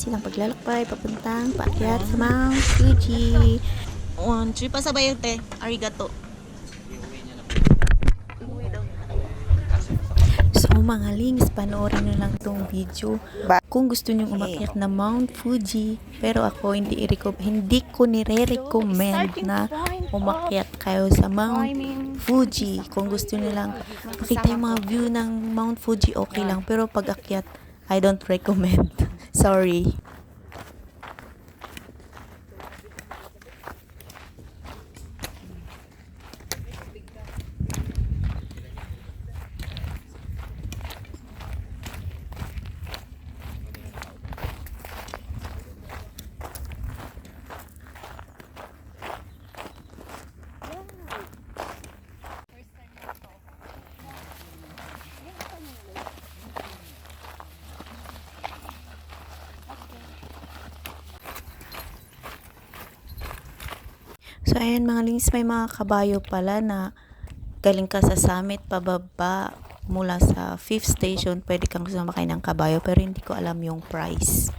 silang paglalakbay papuntang paakyat sa Mount Fuji. 1, 2, pasabay te. Arigato. So mga links, panoorin nyo lang tong video kung gusto nyong umakyat na Mount Fuji. Pero ako hindi ko nire-recommend na umakyat kayo sa Mount Fuji. Kung gusto nyo lang makita yung mga view ng Mount Fuji, okay lang. Pero pag akyat, I don't recommend. Sorry. So, ayan mga links, may mga kabayo pala na galing ka sa summit pababa mula sa 5th station. Pwede kang sumakay ng kabayo pero hindi ko alam yung price.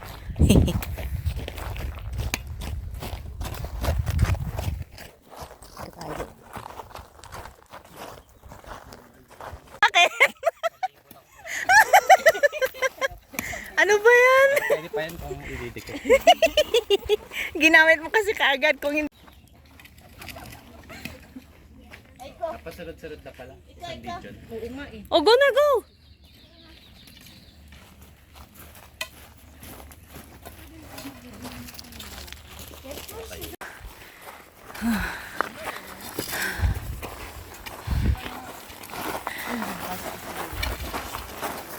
Ano ba yan? Pwede pa yan kung ididikit. Ginamit mo kasi kaagad kung hindi. Pasunod-sunod na pala. Isang video. Oo nga eh. Oh, go na go!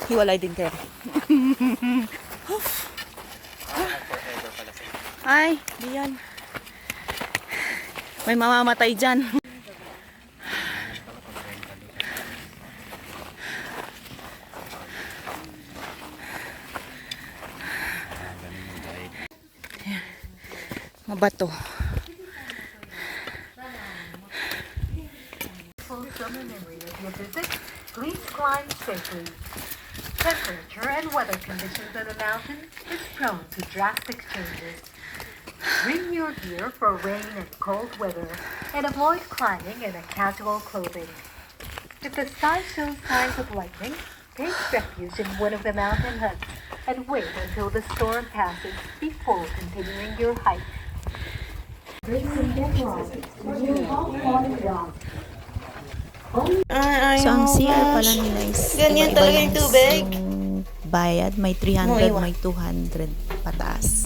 Hiwalay din tayo. Ay, diyan. May mamamatay dyan. Mabato. Please climb safely. Temperature and weather conditions on the mountain is prone to drastic changes. Bring your gear for rain and cold weather and avoid climbing in a casual clothing. If the sky shows signs of lightning, take refuge in one of the mountain huts and wait until the storm passes before continuing your hike. So, ang CR pala nila is Ganyan iba-iba talaga yung tubig. yung bayad. May 300, may 200 pataas.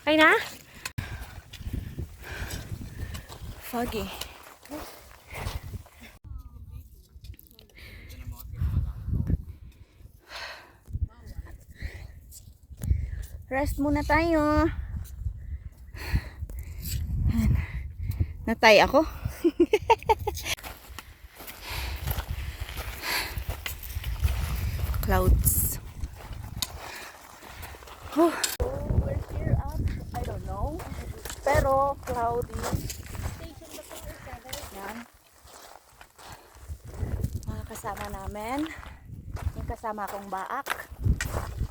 Ay na? Foggy. Rest muna tayo. Natay ako. Clouds. Oh. We're here at, I don't know, pero cloudy. Yan. Mga kasama namin. Yung kasama kong baak.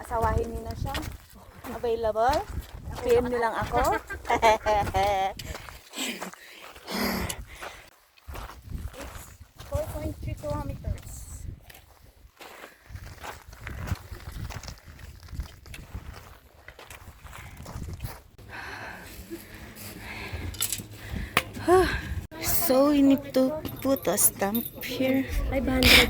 Asawahin niyo na siya. Available. PM niyo lang ako. It's 4.3 kilometers. So, you need to put a stamp here.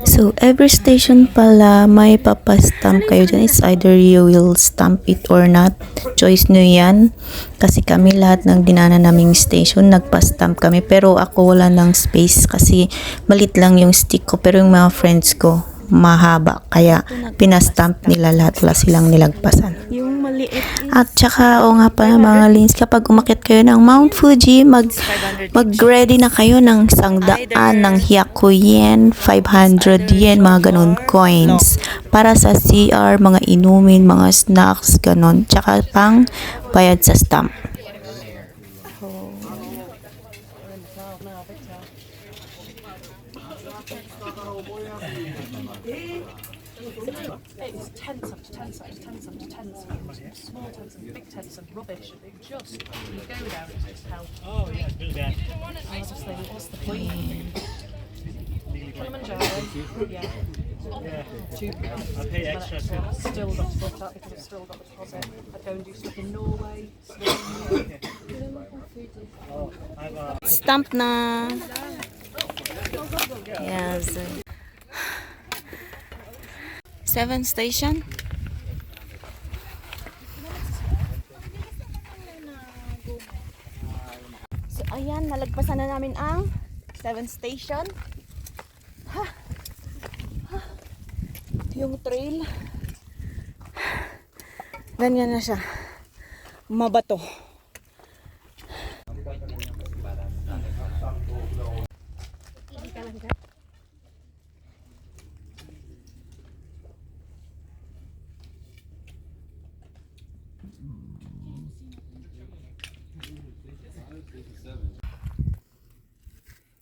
So, every station pala may papastamp kayo dyan. It's either you will stamp it or not. Choice nyo yan. Kasi kami lahat ng dinaanan naming station, nagpa-stamp kami. Pero ako wala ng space kasi malit lang yung stick ko. Pero yung mga friends ko, mahaba. Kaya pinastamp nila lahat. Wala silang nilagpasan. Yung Actually, it is At saka, o nga pala mga links, kapag umakyat kayo ng Mount Fuji, 500 mag-ready na kayo ng 100 ng Hyakuyen, 500 yen, mga ganun coins. Para sa CR, mga inumin, mga snacks, ganun. Tsaka pang bayad sa stamp. It's tents up to tents up to tents up to tents, small tents and big tents and rubbish. It just, you go down, it's just hell. Oh, yeah, do that. I was just thinking, what's the point? Kilimanjaro, yeah. I'll pay extra too. Still got to book that because I've still got the deposit. I'd go and do stuff in Norway, Sweden. stamp na. Yes. 7 station. So ayan, nalagpasan na namin ang 7 station. Ha. Ha. Yung trail. Ganyan na siya. Mabato.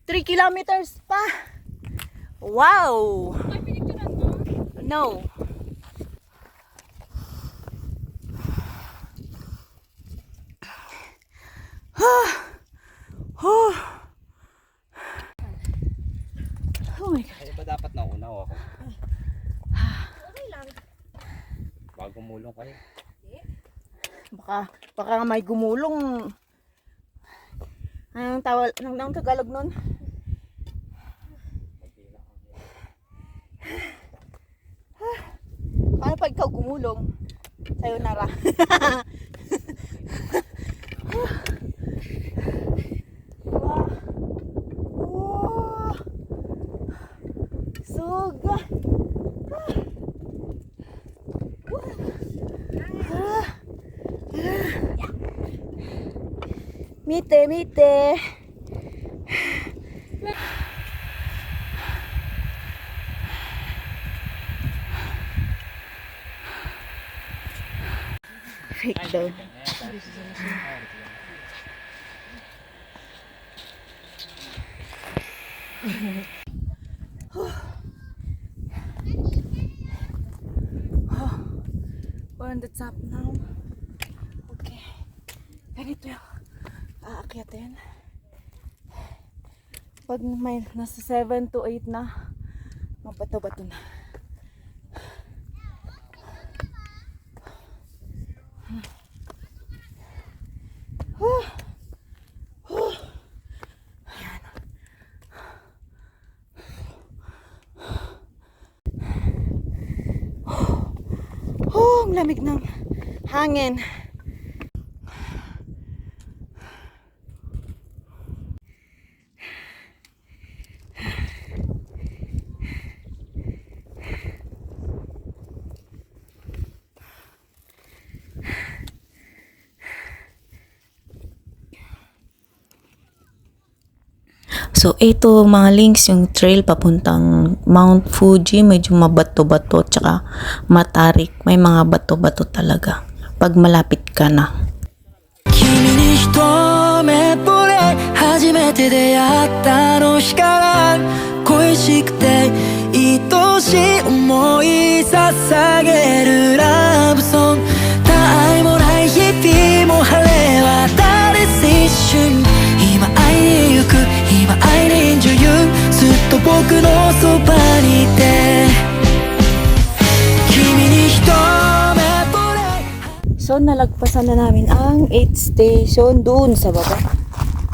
Three kilometers pa. Wow. No. Oh my God. Ay, ba dapat nauna ako? Bago mulong kayo. Baka nga may gumulong. Anong tawag, anong Tagalog nun? Paano pag ikaw gumulong? Sayonara. Wow. Wow. Suga. Mite, mite. Fake daw. We're on the top now. Okay. Ganito yung aakyatin. Pag may nasa 7 to 8 na, mabato-bato na. Ayan. Ang lamig ng hangin. So, ito mga links, yung trail papuntang Mount Fuji, medyo mabato-bato, tsaka matarik. May mga bato-bato talaga pag malapit ka na. 君に一目惚れ初めて出会ったあの日から恋しくて愛しい思い捧げるラブソング他愛もない日々も晴れ渡り一瞬今会いに行く今会いに女優ずっと僕のそばにいて君に一目惚れ So, nalagpasan na namin ang 8 station dun sa baba.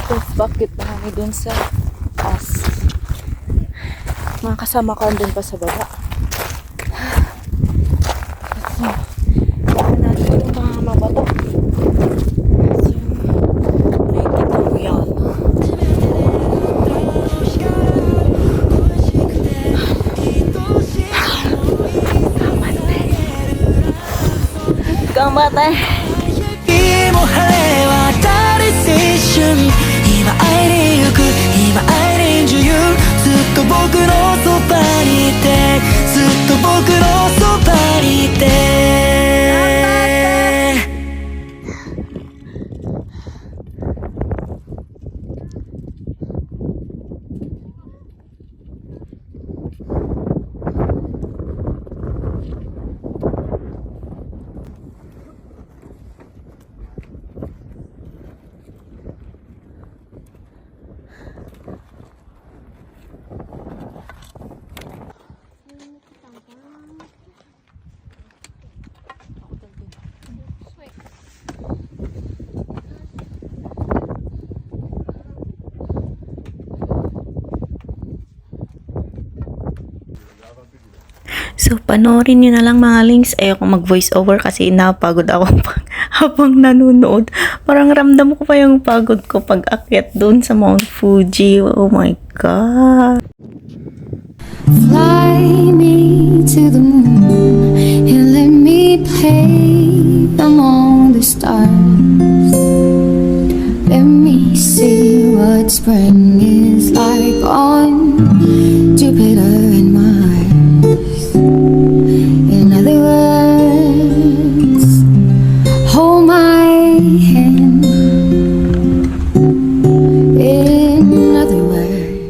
Tapos, bakit na kami dun sa taas? Mga kasama ko andun pa sa baba. So, daan natin yung mga mabato. So, nakikita mo yan. 頑張って。日も晴れ渡り青春今会いに行く今会いに女優ずっと僕のそばにいてずっと僕のそばにいてSo, panoorin nyo na lang mga links. Ayoko mag-voice over kasi napagod ako habang nanonood. Parang ramdam ko pa yung pagod ko pag akyat doon sa Mount Fuji. Oh my God. Fly me to the moon and let me play among the stars. Let me see what spring is like on Jupiter and Mars. In other words, hold my hand. In other words,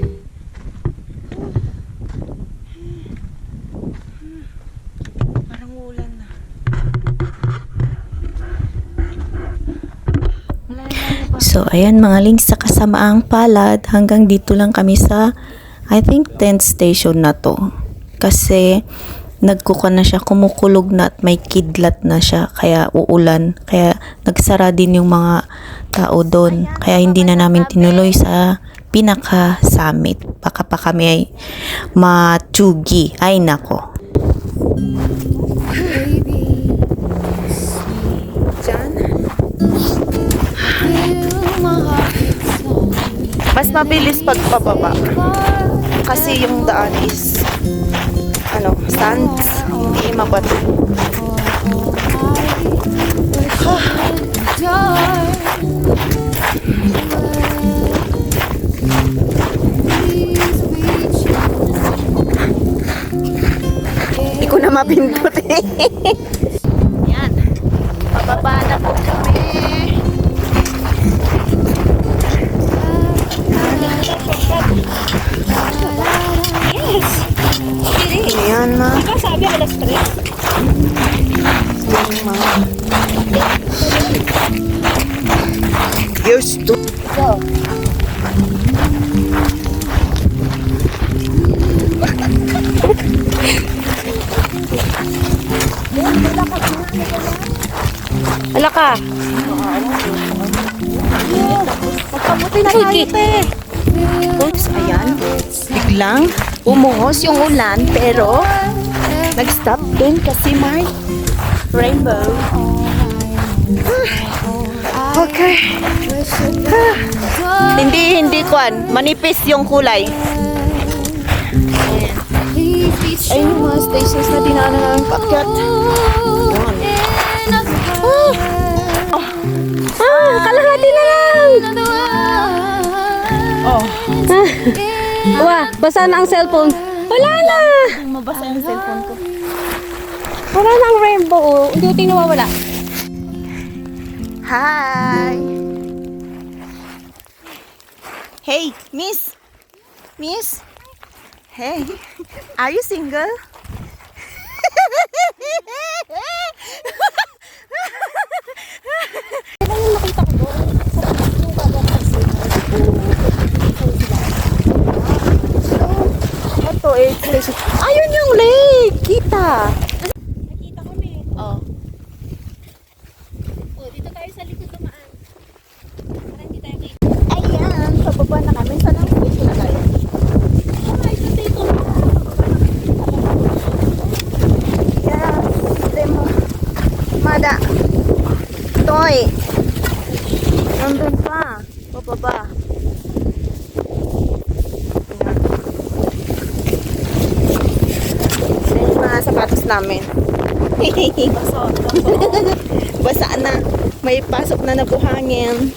Parang ulan na. So, ayan mga links sa kasamaang palad. Hanggang dito lang kami sa, I think, 10th station na to. Kasi, nagkuka na siya, kumukulog na at may kidlat na siya. Kaya uulan. Kaya nagsara din yung mga tao doon. Kaya hindi na namin tinuloy sa pinaka-summit. Baka pa kami ay matsugi. Ay nako. baby, Diyan. feel my heart beat slowly. Mas mabilis pag pababa. Kasi yung daan is sands. Hindi mabato. Hindi ko na mapindot eh. Yan. Pababa na po kami. Ayan ma. Sabi alas 3. Yes, to. Go. Ala ka. Magkabuti na tayo, te. Oops, ayan. Biglang umuhos yung ulan, pero nag-stop din kasi may rainbow. Okay. Hindi kwan. Manipis yung kulay. Ayun yung mga stations na dinaanan namin paakyat. Kalahati na lang! Wah, basa na ang cellphone. Wala na! Mabasa yung cellphone ko. Wala na ang rainbow. Unti-unti nawawala. Hi! Hey, miss! Miss? Hey, are you single? Ito eh, ayun yung lake! Kita! Nakita kami. Oh. Oh, dito tayo sa likod dumaan. Para hindi tayo kita. Ayan, pababa na kami. Saan ang station na tayo? Ay, kasi ito. Yes, demo. Mada. Toy. Nandun pa. Pababa. Ayan yung mga sapatos namin. basa na. May pasok na buhangin.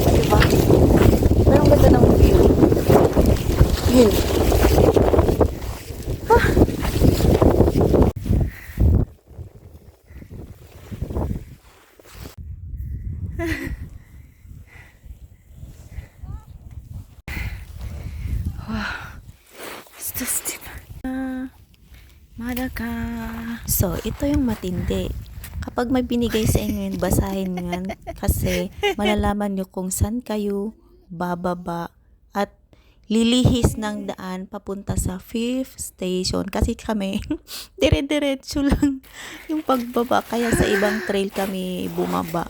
Diba? Pero ang ganda ng view. Yun. Madaka. So, ito yung matindi. Kapag may binigay sa inyo yun, basahin nyo yan. Kasi malalaman nyo kung saan kayo bababa at lilihis ng daan papunta sa 5th station. Kasi kami, dire-diretso lang yung pagbaba. Kaya sa ibang trail kami bumaba.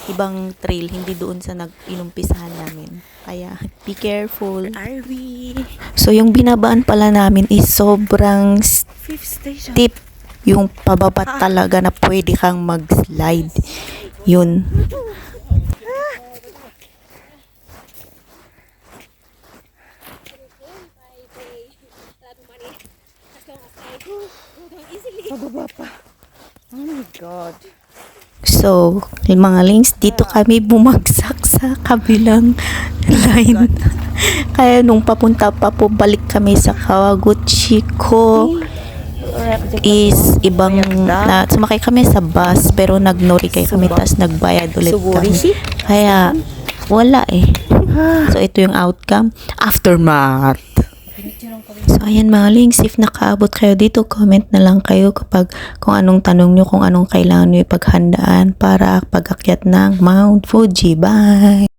Ibang trail, hindi doon sa nag-inumpisahan namin. Kaya, be careful. Are we? So, yung binabaan pala namin is sobrang 5th station. steep. Yung pababa talaga na pwede kang mag-slide. Yun. Pababa pa. Oh my God. So, yung mga links, dito kami bumagsak sa kabilang line. Kaya nung papunta pa po, balik kami sa Kawaguchiko is ibang, sumakay kami sa bus, pero nag-norikay kami, tas nagbayad ulit kami. Kaya, wala eh. So, ito yung outcome. Aftermath. So, ayan mga links, if nakaabot kayo dito, comment na lang kayo kapag kung anong tanong nyo, kung anong kailangan nyo ipaghandaan para pag-akyat ng Mount Fuji. Bye!